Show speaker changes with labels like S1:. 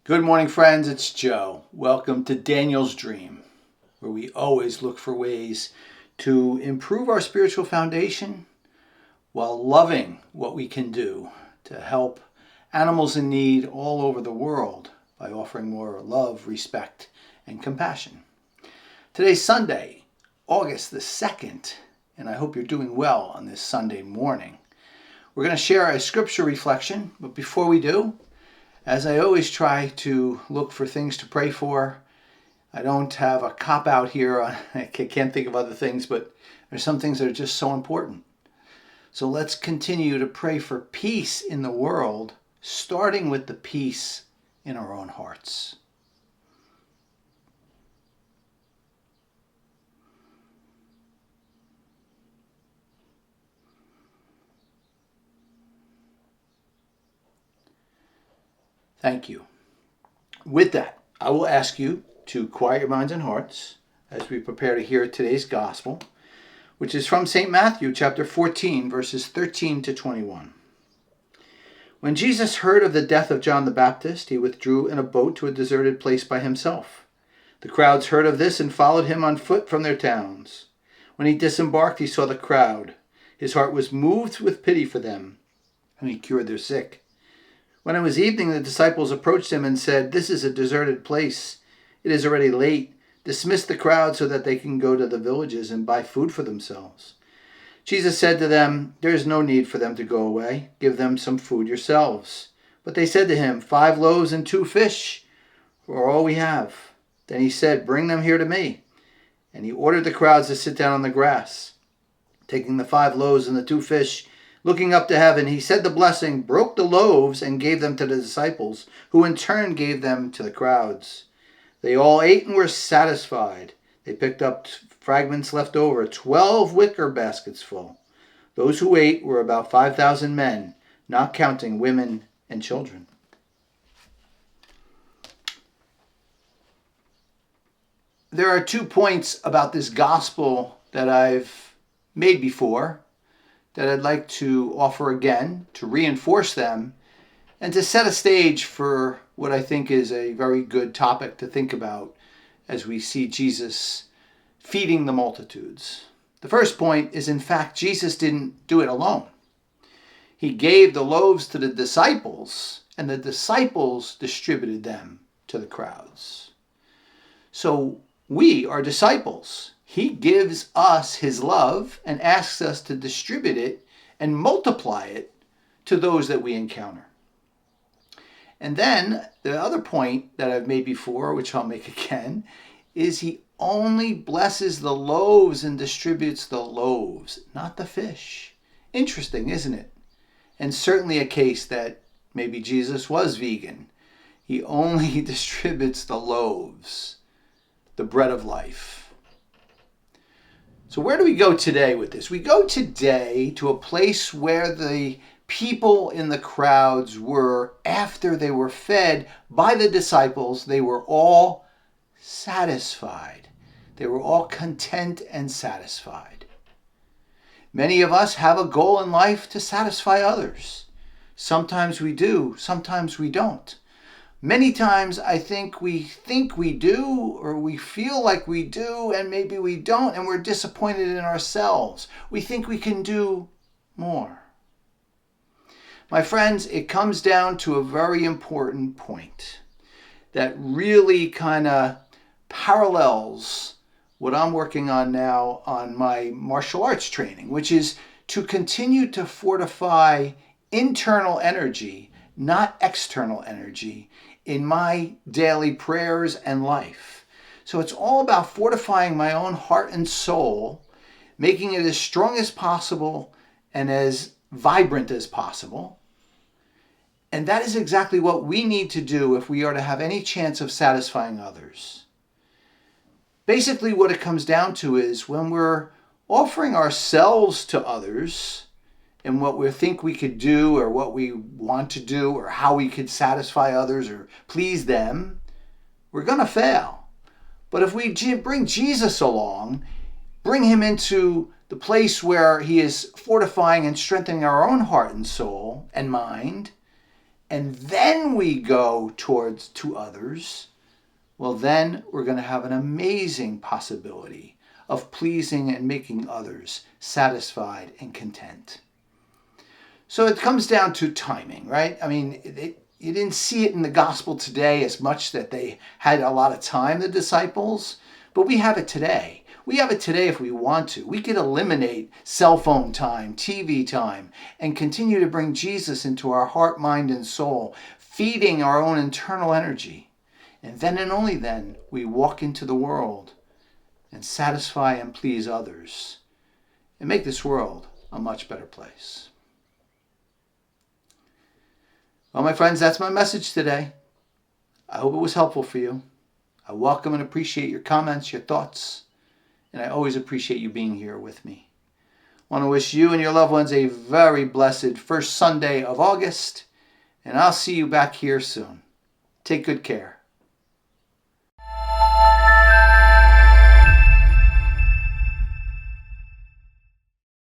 S1: Good morning, friends. It's Joe. Welcome to Daniel's Dream, where we always look for ways to improve our spiritual foundation while loving what we can do to help animals in need all over the world by offering more love, respect, and compassion. Today's Sunday, August the 2nd, and I hope you're doing well on this Sunday morning. We're going to share a scripture reflection, but before we do, as I always try to look for things to pray for, I don't have a cop-out here. I can't think of other things, but there's some things that are just so important. So let's continue to pray for peace in the world, starting with the peace in our own hearts. Thank you. With that, I will ask you to quiet your minds and hearts as we prepare to hear today's gospel, which is from St. Matthew chapter 14, verses 13 to 21. When Jesus heard of the death of John the Baptist, he withdrew in a boat to a deserted place by himself. The crowds heard of this and followed him on foot from their towns. When he disembarked, he saw the crowd. His heart was moved with pity for them, and he cured their sick. When it was evening, the disciples approached him and said, "This is a deserted place. It is already late. Dismiss the crowd so that they can go to the villages and buy food for themselves." Jesus said to them, "There is no need for them to go away. Give them some food yourselves." But they said to him, 5 loaves and 2 fish are all we have." Then he said, "Bring them here to me." And he ordered the crowds to sit down on the grass. Taking the 5 loaves and the 2 fish, looking up to heaven, he said the blessing, broke the loaves, and gave them to the disciples, who in turn gave them to the crowds. They all ate and were satisfied. They picked up fragments left over, 12 wicker baskets full. Those who ate were about 5,000 men, not counting women and children. There are 2 points about this gospel that I've made before that I'd like to offer again to reinforce them and to set a stage for what I think is a very good topic to think about as we see Jesus feeding the multitudes. The first point is, in fact, Jesus didn't do it alone. He gave the loaves to the disciples, and the disciples distributed them to the crowds. So we are disciples. He gives us his love and asks us to distribute it and multiply it to those that we encounter. And then the other point that I've made before, which I'll make again, is he only blesses the loaves and distributes the loaves, not the fish. Interesting, isn't it? And certainly a case that maybe Jesus was vegan. He only distributes the loaves, the bread of life. So where do we go today with this? We go today to a place where the people in the crowds were, after they were fed by the disciples, they were all satisfied. They were all content and satisfied. Many of us have a goal in life to satisfy others. Sometimes we do, sometimes we don't. Many times I think we do, or we feel like we do, and maybe we don't, and we're disappointed in ourselves. We think we can do more. My friends, it comes down to a very important point that really kind of parallels what I'm working on now on my martial arts training, which is to continue to fortify internal energy, not external energy, in my daily prayers and life. So it's all about fortifying my own heart and soul, making it as strong as possible and as vibrant as possible. And that is exactly what we need to do if we are to have any chance of satisfying others. Basically, what it comes down to is when we're offering ourselves to others, and what we think we could do or what we want to do or how we could satisfy others or please them, we're going to fail. But if we bring Jesus along, bring him into the place where he is fortifying and strengthening our own heart and soul and mind, and then we go to others, well, then we're going to have an amazing possibility of pleasing and making others satisfied and content. So it comes down to timing, right? I mean, you didn't see it in the gospel today as much that they had a lot of time, the disciples, but we have it today. We have it today if we want to. We could eliminate cell phone time, TV time, and continue to bring Jesus into our heart, mind, and soul, feeding our own internal energy. And then and only then we walk into the world and satisfy and please others and make this world a much better place. Well, my friends, that's my message today. I hope it was helpful for you. I welcome and appreciate your comments, your thoughts, and I always appreciate you being here with me. I want to wish you and your loved ones a very blessed first Sunday of August, and I'll see you back here soon. Take good care.